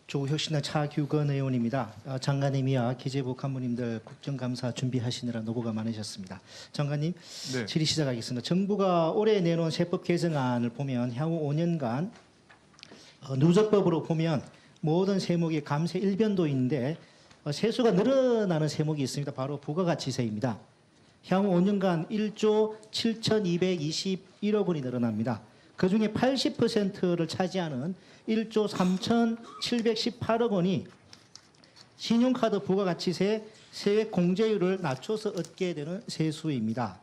조국혁신당 차규건 의원입니다. 장관님이야 기재부 간부님들 국정감사 준비하시느라 노고가 많으셨습니다. 장관님, 네. 질의 시작하겠습니다. 정부가 올해 내놓은 세법 개정안을 보면 향후 5년간 누적법으로 보면 모든 세목이 감세 일변도인데 세수가 늘어나는 세목이 있습니다. 바로 부가가치세입니다. 향후 5년간 1조 7,221억 원이 늘어납니다. 그중에 80%를 차지하는 1조 3,718억 원이 신용카드 부가가치세 세액 공제율을 낮춰서 얻게 되는 세수입니다.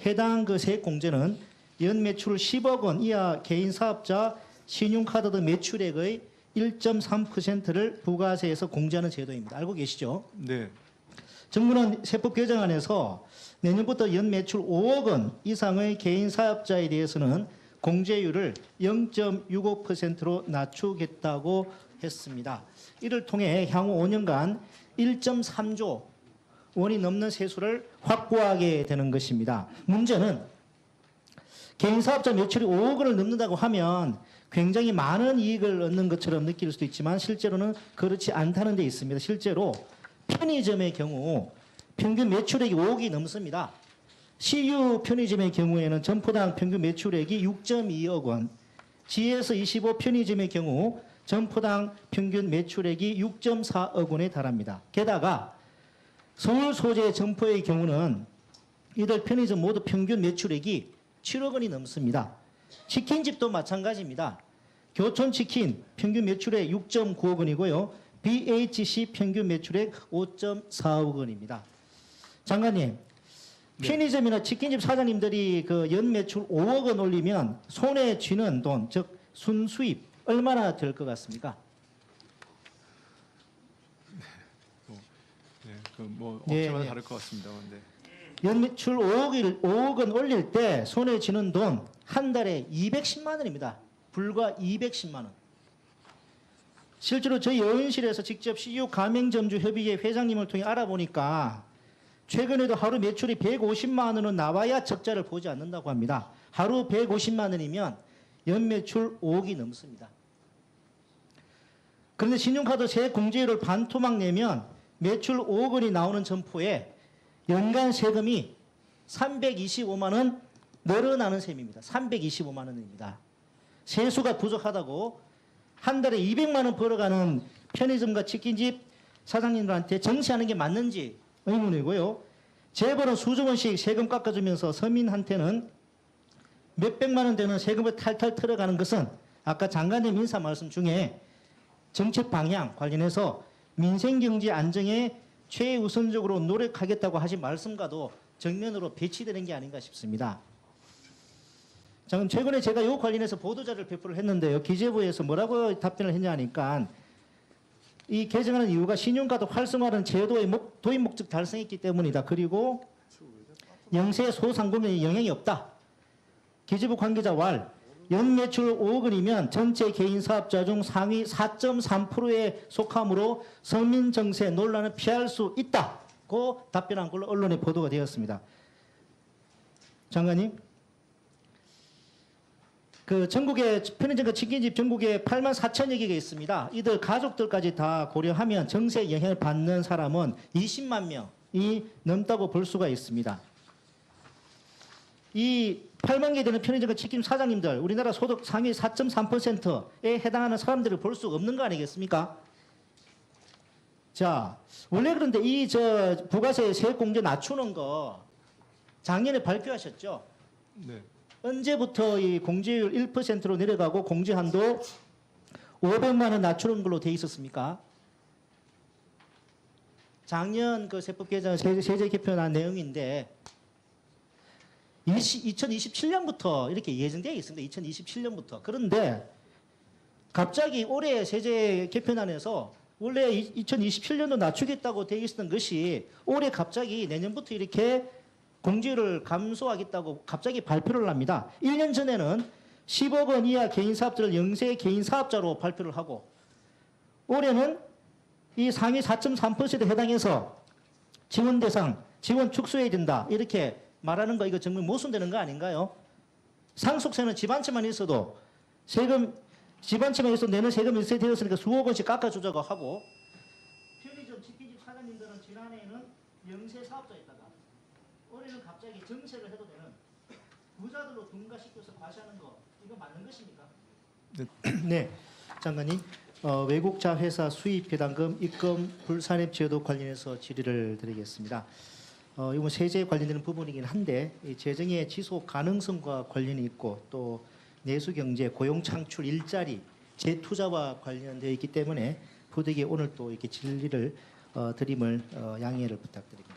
해당 그 세액 공제는 연 매출 10억 원 이하 개인 사업자 신용카드 등 매출액의 1.3%를 부가세에서 공제하는 제도입니다. 알고 계시죠? 네. 정부는 세법 개정안에서 내년부터 연 매출 5억 원 이상의 개인 사업자에 대해서는 공제율을 0.65%로 낮추겠다고 했습니다. 이를 통해 향후 5년간 1.3조 원이 넘는 세수를 확보하게 되는 것입니다. 문제는 개인 사업자 매출이 5억 원을 넘는다고 하면 굉장히 많은 이익을 얻는 것처럼 느낄 수도 있지만 실제로는 그렇지 않다는 데 있습니다. 실제로 편의점의 경우 평균 매출액이 5억이 넘습니다. CU 편의점의 경우에는 점포당 평균 매출액이 6.2억 원, GS25 편의점의 경우 점포당 평균 매출액이 6.4억 원에 달합니다. 게다가 서울 소재 점포의 경우는 이들 편의점 모두 평균 매출액이 7억 원이 넘습니다. 치킨집도 마찬가지입니다. 교촌치킨 평균 매출액 6.9억 원이고요. BHC 평균 매출액 5.4억 원입니다. 장관님, 편의점이나 치킨집 사장님들이 그 연 매출 5억 원 올리면 손에 쥐는 돈, 즉 순수입 얼마나 될 것 같습니까? 네. 그뭐 네, 업체마다 네. 다를 것 같습니다만. 네. 연 매출 5억 원 올릴 때 손에 쥐는 돈 한 달에 210만 원입니다. 불과 210만 원. 실제로 저희 의원실에서 직접 CU 가맹점주 협의회 회장님을 통해 알아보니까 최근에도 하루 매출이 150만 원은 나와야 적자를 보지 않는다고 합니다. 하루 150만 원이면 연 매출 5억이 넘습니다. 그런데 신용카드 세액 공제율을 반토막 내면 매출 5억 원이 나오는 점포에 연간 세금이 325만 원 늘어나는 셈입니다. 325만 원입니다. 세수가 부족하다고 한 달에 200만 원 벌어가는 편의점과 치킨집 사장님들한테 정시하는 게 맞는지 의문이고요. 재벌은 수조 원씩 세금 깎아주면서 서민한테는 몇백만 원 되는 세금을 탈탈 털어가는 것은 아까 장관님 인사 말씀 중에 정책 방향 관련해서 민생경제 안정에 최우선적으로 노력하겠다고 하신 말씀과도 정면으로 배치되는 게 아닌가 싶습니다. 자, 최근에 제가 이 관련해서 보도자료를 배포를 했는데요. 기재부에서 뭐라고 답변을 했냐 하니까 이 개정하는 이유가 신용카드 활성화라는 제도의 도입 목적 달성했기 때문이다. 그리고 영세 소상공인에 영향이 없다. 기재부 관계자 왈, 연 매출 5억 원이면 전체 개인 사업자 중 상위 4.3%에 속하므로 서민 정세 논란을 피할 수 있다고 답변한 걸로 언론에 보도가 되었습니다. 장관님, 그 전국에 편의점과 치킨집 전국에 8만 4천여 개가 있습니다. 이들 가족들까지 다 고려하면 정세에 영향을 받는 사람은 20만 명이 넘다고 볼 수가 있습니다. 이 8만 개 되는 편의점과 치킨 사장님들, 우리나라 소득 상위 4.3%에 해당하는 사람들을 볼 수 없는 거 아니겠습니까? 자, 원래 그런데 이 부가세 세액 공제 낮추는 거 작년에 발표하셨죠? 네. 언제부터 이 공제율 1%로 내려가고 공제 한도 500만 원 낮추는 걸로 돼 있었습니까? 작년 그 세법 개정 세제 개편안 내용인데 2027년부터 이렇게 예정되어 있습니다. 2027년부터. 그런데 갑자기 올해 세제 개편안에서 원래 2027년도 낮추겠다고 되어 있었던 것이 올해 갑자기 내년부터 이렇게 공제율을 감소하겠다고 갑자기 발표를 합니다. 1년 전에는 10억 원 이하 개인 사업자를 영세 개인 사업자로 발표를 하고 올해는 이 상위 4.3%에 해당해서 지원 대상, 지원 축소해야 된다. 이렇게 말하는 거 이거 정말 모순되는 거 아닌가요? 상속세는 집 한 채만 있어도 세금 지방채무에서 내는 세금 인쇄되었으니까 수억 원씩 깎아주자고 하고 편의점 치킨집 사장님들은 지난해에는 영세 사업자였다가 올해는 갑자기 정세를 해도 되는 부자들로 둔가시켜서 과시하는 거 이거 맞는 것입니까? 네, 장관님. 외국자 회사 수입 배당금 입금 불산입 제도 관련해서 질의를 드리겠습니다. 이건 세제에 관련되는 부분이긴 한데 이 재정의 지속 가능성과 관련이 있고 또 내수 경제, 고용 창출, 일자리, 재투자와 관련되어 있기 때문에 부득이 오늘 또 이렇게 질의를 드림을 양해를 부탁드립니다.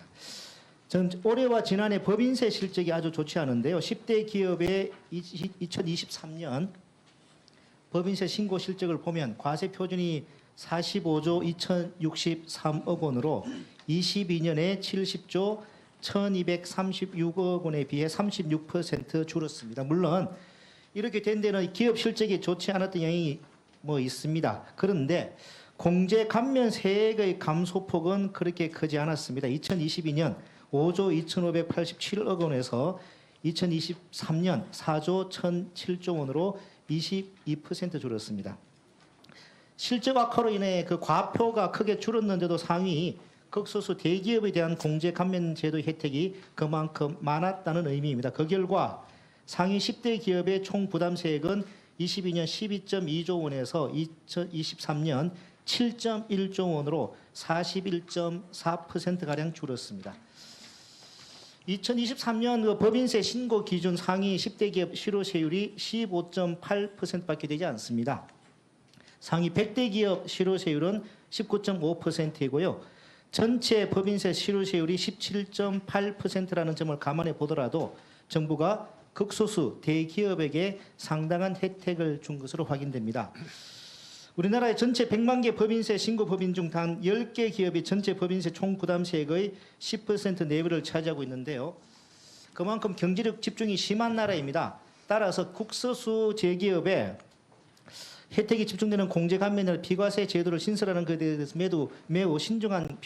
저는 올해와 지난해 법인세 실적이 아주 좋지 않은데요. 10대 기업의 2023년 법인세 신고 실적을 보면 과세 표준이 45조 2063억 원으로 22년에 70조 1236억 원에 비해 36% 줄었습니다. 물론 이렇게 된 데는 기업 실적이 좋지 않았던 영향이 뭐 있습니다. 그런데 공제 감면 세액의 감소폭은 그렇게 크지 않았습니다. 2022년 5조 2587억 원에서 2023년 4조 1007조 원으로 22% 줄었습니다. 실적 악화로 인해 그 과표가 크게 줄었는데도 상위 극소수 대기업에 대한 공제 감면 제도 혜택이 그만큼 많았다는 의미입니다. 그 결과 상위 10대 기업의 총 부담세액은 22년 12.2조 원에서 2023년 7.1조 원으로 41.4%가량 줄었습니다. 2023년 그 법인세 신고 기준 상위 10대 기업 실효세율이 15.8%밖에 되지 않습니다. 상위 100대 기업 실효세율은 19.5%이고요. 전체 법인세 실효세율이 17.8%라는 점을 감안해 보더라도 정부가 극소수 대기업에게 상당한 혜택을 준 것으로 확인됩니다. 우리나라의 전체 100만 개 법인세 신고 법인 중 단 10개 기업이 전체 법인세 총 부담세액의 10% 내외를 차지하고 있는데요. 그만큼 경제력 집중이 심한 나라입니다. 따라서 국소수 재기업에 혜택이 집중되는 공제 감면이나 비과세 제도를 신설하는 것에 대해서 매우 신중한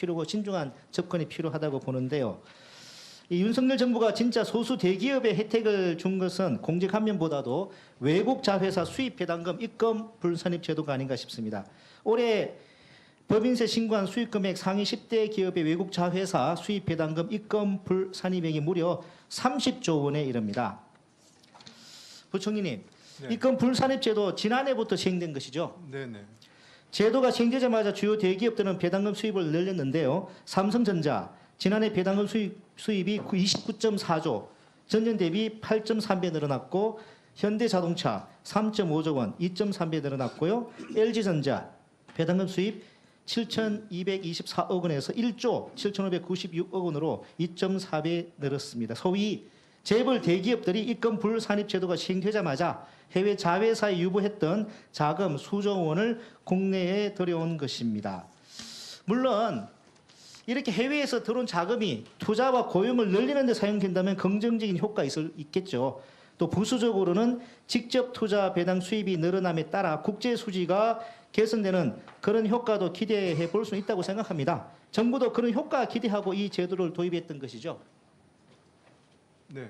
접근이 필요하다고 보는데요. 이 윤석열 정부가 진짜 소수 대기업에 혜택을 준 것은 공제 감면보다도 외국 자회사 수입 배당금 입금 불산입 제도가 아닌가 싶습니다. 올해 법인세 신고한 수입 금액 상위 10대 기업의 외국 자회사 수입 배당금 입금 불산입액이 무려 30조 원에 이릅니다. 부총리님, 네. 입금 불산입 제도 지난해부터 시행된 것이죠. 네네. 제도가 시행되자마자 주요 대기업들은 배당금 수입을 늘렸는데요. 삼성전자 지난해 배당금 수입이 29.4조, 전년 대비 8.3배 늘어났고 현대자동차 3.5조 원, 2.3배 늘어났고요. LG전자 배당금 수입 7,224억 원에서 1조 7,596억 원으로 2.4배 늘었습니다. 소위 재벌 대기업들이 입금 불산입 제도가 시행되자마자 해외 자회사에 유보했던 자금 수조 원을 국내에 들여온 것입니다. 물론 이렇게 해외에서 들어온 자금이 투자와 고용을 늘리는 데 사용된다면 긍정적인 효과가 있겠죠. 또 부수적으로는 직접 투자 배당 수입이 늘어남에 따라 국제 수지가 개선되는 그런 효과도 기대해 볼 수 있다고 생각합니다. 정부도 그런 효과 기대하고 이 제도를 도입했던 것이죠. 네.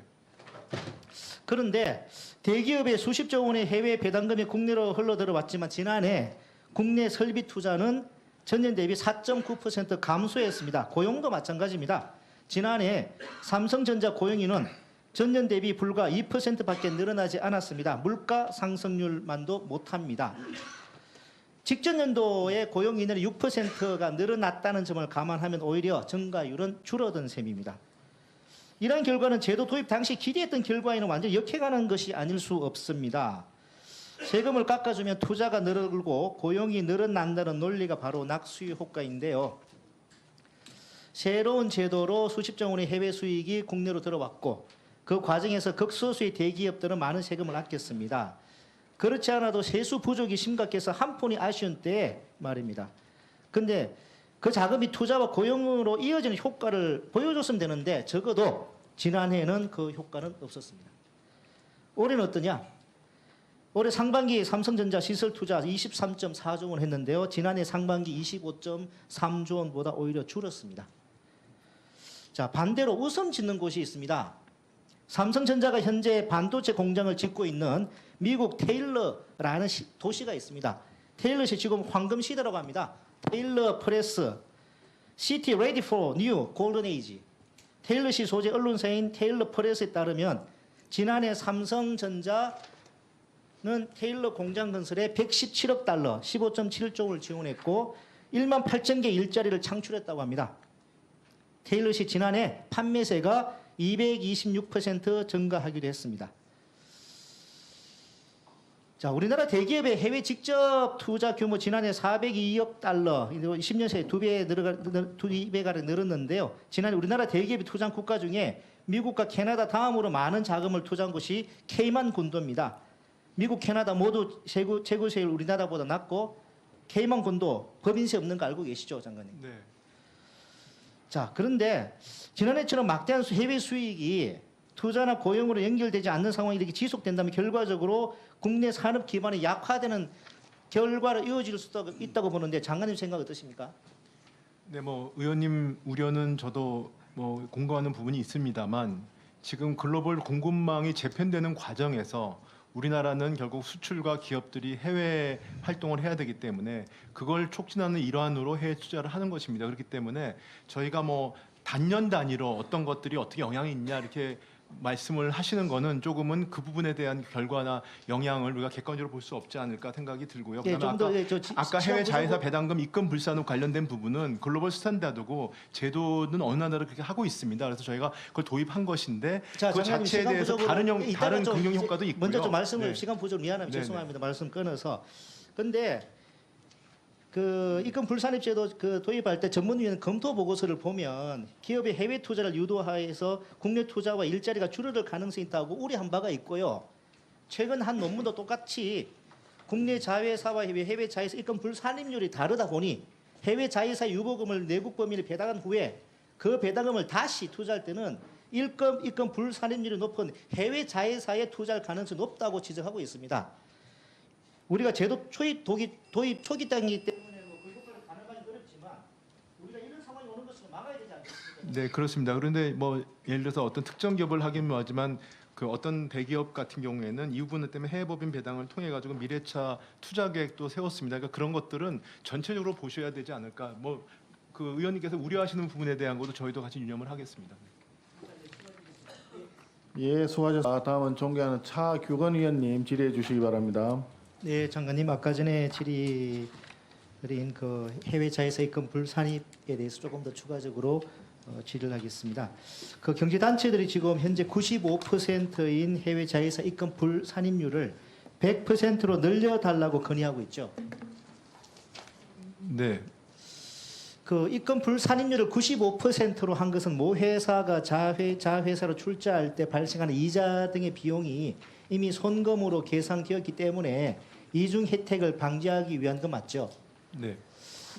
그런데 대기업의 수십조 원의 해외 배당금이 국내로 흘러들어왔지만 지난해 국내 설비 투자는 전년 대비 4.9% 감소했습니다. 고용도 마찬가지입니다. 지난해 삼성전자 고용인은 전년 대비 불과 2%밖에 늘어나지 않았습니다. 물가 상승률만도 못합니다. 직전 연도의 고용인원이 6%가 늘어났다는 점을 감안하면 오히려 증가율은 줄어든 셈입니다. 이러한 결과는 제도 도입 당시 기대했던 결과에는 완전히 역행하는 것이 아닐 수 없습니다. 세금을 깎아주면 투자가 늘고 고용이 늘어난다는 논리가 바로 낙수의 효과인데요. 새로운 제도로 수십조 원의 해외 수익이 국내로 들어왔고 그 과정에서 극소수의 대기업들은 많은 세금을 아꼈습니다. 그렇지 않아도 세수 부족이 심각해서 한푼이 아쉬운 때에 말입니다. 근데 그 자금이 투자와 고용으로 이어지는 효과를 보여줬으면 되는데 적어도 지난해에는 그 효과는 없었습니다. 올해는 어떠냐? 올해 상반기 삼성전자 시설 투자 23.4조 원 했는데요. 지난해 상반기 25.3조 원보다 오히려 줄었습니다. 자, 반대로 웃음 짓는 곳이 있습니다. 삼성전자가 현재 반도체 공장을 짓고 있는 미국 테일러라는 도시가 있습니다. 테일러시 지금 황금 시대라고 합니다. 테일러 프레스, City Ready for New Golden Age. 테일러시 소재 언론사인 테일러 프레스에 따르면 지난해 삼성전자는 테일러 공장 건설에 117억 달러, 15.7조 원을 지원했고 1만 8천 개 일자리를 창출했다고 합니다. 테일러시 지난해 판매세가 226% 증가하기도 했습니다. 자, 우리나라 대기업의 해외 직접 투자 규모 지난해 402억 달러, 10년 사이에 두 배가 늘었는데요. 지난해 우리나라 대기업이 투자한 국가 중에 미국과 캐나다 다음으로 많은 자금을 투자한 곳이 케이만 군도입니다. 미국, 캐나다 모두 재구세율 우리나라보다 낮고 케이만 군도 법인세 없는 거 알고 계시죠, 장관님? 네. 자, 그런데 지난해처럼 막대한 해외 수익이 투자나 고용으로 연결되지 않는 상황이 이렇게 지속된다면 결과적으로 국내 산업 기반이 약화되는 결과로 이어질 수도 있다고 보는데 장관님 생각 어떠십니까? 네, 뭐 의원님 우려는 저도 뭐 공감하는 부분이 있습니다만 지금 글로벌 공급망이 재편되는 과정에서 우리나라는 결국 수출과 기업들이 해외 활동을 해야 되기 때문에 그걸 촉진하는 일환으로 해외 투자를 하는 것입니다. 그렇기 때문에 저희가 뭐 단년 단위로 어떤 것들이 어떻게 영향이 있냐 이렇게 말씀을 하시는 거는 조금은 그 부분에 대한 결과나 영향을 우리가 객관적으로 볼 수 없지 않을까 생각이 들고요. 예, 그다음에 좀더 아까 해외 자회사 배당금 입금 불산업 관련된 부분은 글로벌 스탠다드고 제도는 어느 나라도 그렇게 하고 있습니다. 그래서 저희가 그걸 도입한 것인데 자, 그 장관님, 자체에 시간 대해서 부족으로 다른 좀 긍정 효과도 있고요. 먼저 좀 말씀을 네. 시간 부족 미안합니다. 네, 죄송합니다. 말씀 끊어서. 근데 그 입금 불산입 제도 그 도입할 때 전문위원 검토 보고서를 보면 기업의 해외 투자를 유도하여서 국내 투자와 일자리가 줄어들 가능성이 있다고 우려한 바가 있고요. 최근 한 논문도 똑같이 국내 자회사와 해외 자회사 입금 불산입률이 다르다 보니 해외 자회사 유보금을 내국 범인에 배당한 후에 그 배당금을 다시 투자할 때는 입금 불산입률이 높은 해외 자회사에 투자할 가능성이 높다고 지적하고 있습니다. 우리가 제도 도입 초기 단계이기 때문에 그 효과를 가늠하기 어렵지만 우리가 이런 상황이 오는 것을 막아야 되지 않겠습니까? 네, 그렇습니다. 그런데 뭐 예를 들어서 어떤 특정 기업을 하긴 하지만 그 어떤 대기업 같은 경우에는 이 부분 때문에 해외 법인 배당을 통해 가지고 미래차 투자 계획도 세웠습니다. 그러니까 그런 것들은 전체적으로 보셔야 되지 않을까. 뭐 그 의원님께서 우려하시는 부분에 대한 것도 저희도 같이 유념을 하겠습니다. 예, 수고하셨습니다. 다음은 존경하는 차규건 의원님 질의해 주시기 바랍니다. 네, 장관님 아까 전에 질의드린 그 해외 자회사 입금 불산입에 대해서 조금 더 추가적으로 질의를 하겠습니다. 그 경제 단체들이 지금 현재 95%인 해외 자회사 입금 불산입률을 100%로 늘려달라고 건의하고 있죠. 네, 그 입금 불산입률을 95%로 한 것은 모 회사가 자회사로 출자할 때 발생하는 이자 등의 비용이 이미 손금으로 계산되었기 때문에 이중 혜택을 방지하기 위한 거 맞죠? 네.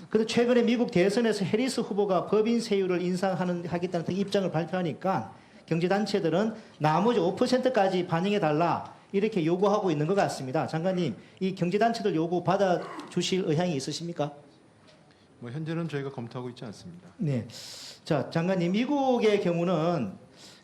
그런데 최근에 미국 대선에서 해리스 후보가 법인 세율을 인상하겠다는 등 입장을 발표하니까 경제단체들은 나머지 5%까지 반영해 달라 이렇게 요구하고 있는 것 같습니다. 장관님, 이 경제단체들 요구 받아주실 의향이 있으십니까? 뭐 현재는 저희가 검토하고 있지 않습니다. 네. 자, 장관님, 미국의 경우는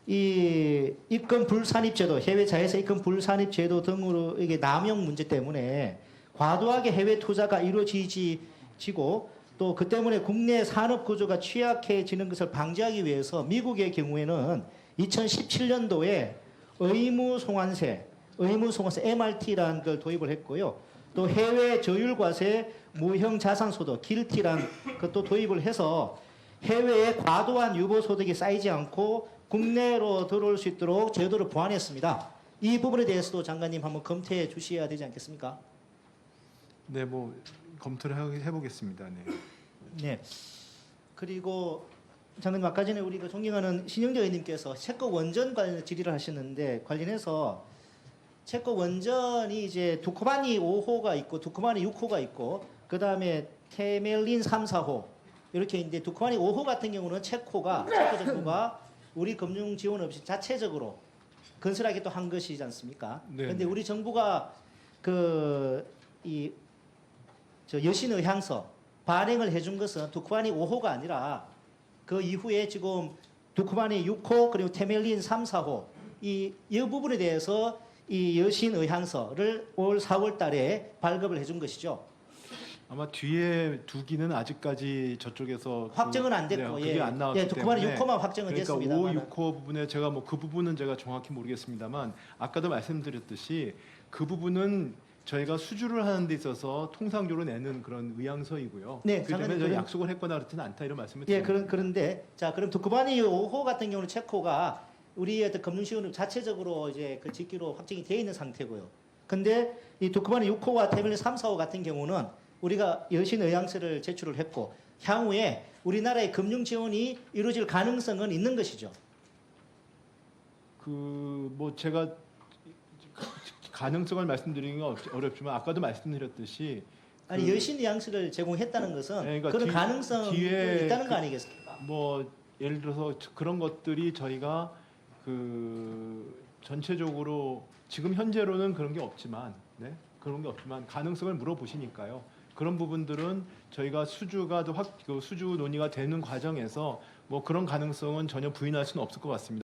이 입금 불산입 제도, 해외 자회사 입금 불산입 제도 등으로 이게 남용 문제 때문에 과도하게 해외 투자가 이루어지고 또 그 때문에 국내 산업 구조가 취약해지는 것을 방지하기 위해서 미국의 경우에는 2017년도에 의무 송환세 MRT라는 걸 도입을 했고요. 또 해외 저율과세 무형 자산소득 길티란 것도 도입을 해서 해외에 과도한 유보소득이 쌓이지 않고 국내로 들어올 수 있도록 제도를 보완했습니다. 이 부분에 대해서도 장관님 한번 검토해 주셔야 되지 않겠습니까? 네, 뭐 검토를 해보겠습니다. 네. 네. 그리고 장관님 아까 전에 우리 그 존경하는 신영재 의원님께서 채권 원전 관련 질의를 하셨는데 관련해서 채권 원전이 이제 두코바니 5호가 있고 두코바니 6호가 있고 그 다음에 테멜린 3, 4호 이렇게 있는데 두코바니 5호 같은 경우는 체코 정부가 우리 금융 지원 없이 자체적으로 건설하게 또 한 것이지 않습니까? 네. 그런데 우리 정부가 여신의향서 발행을 해준 것은 두코바니 5호가 아니라 그 이후에 지금 두코바니 6호 그리고 테멜린 3, 4호 이 부분에 대해서 이 여신 의향서를 올 4월 달에 발급을 해준 것이죠. 아마 뒤에 두기는 아직까지 저쪽에서 확정은 안 됐고, 그게 예. 안 나왔기 예, 때문에 6호만 확정은 그러니까 5, 됐습니다만. 6호 부분에 제가 뭐 그 부분은 제가 정확히 모르겠습니다만 아까도 말씀드렸듯이 그 부분은 저희가 수주를 하는 데 있어서 통상적으로 내는 그런 의향서이고요. 네, 그 때문에 장관님, 저희 그런- 약속을 했거나 그렇지는 않다 이런 말씀을 예, 드립니다. 그런데 자, 그럼 두쿠바니 5호 같은 경우는 체코가 우리의 어떤 금융시운을 자체적으로 이제 그 짓기로 확정이 되어 있는 상태고요. 근데 이 두쿠바니 6호와 태블릿 3, 4호 같은 경우는 우리가 여신 의향서를 제출을 했고 향후에 우리나라의 금융 지원이 이루어질 가능성은 있는 것이죠. 그 뭐 제가 가능성을 말씀드리는 건 어렵지만 아까도 말씀드렸듯이 아니 그- 여신 의향서를 제공했다는 것은 네, 그러니까 그런 가능성이 뒤에 있다는 그- 거 아니겠습니까? 뭐 예를 들어서 그런 것들이 저희가 그 전체적으로 지금 현재로는 그런 게 없지만 그런 게 없지만 가능성을 물어보시니까요. 그런 부분들은 저희가 수주가 그 수주 논의가 되는 과정에서 뭐 그런 가능성은 전혀 부인할 수는 없을 것 같습니다.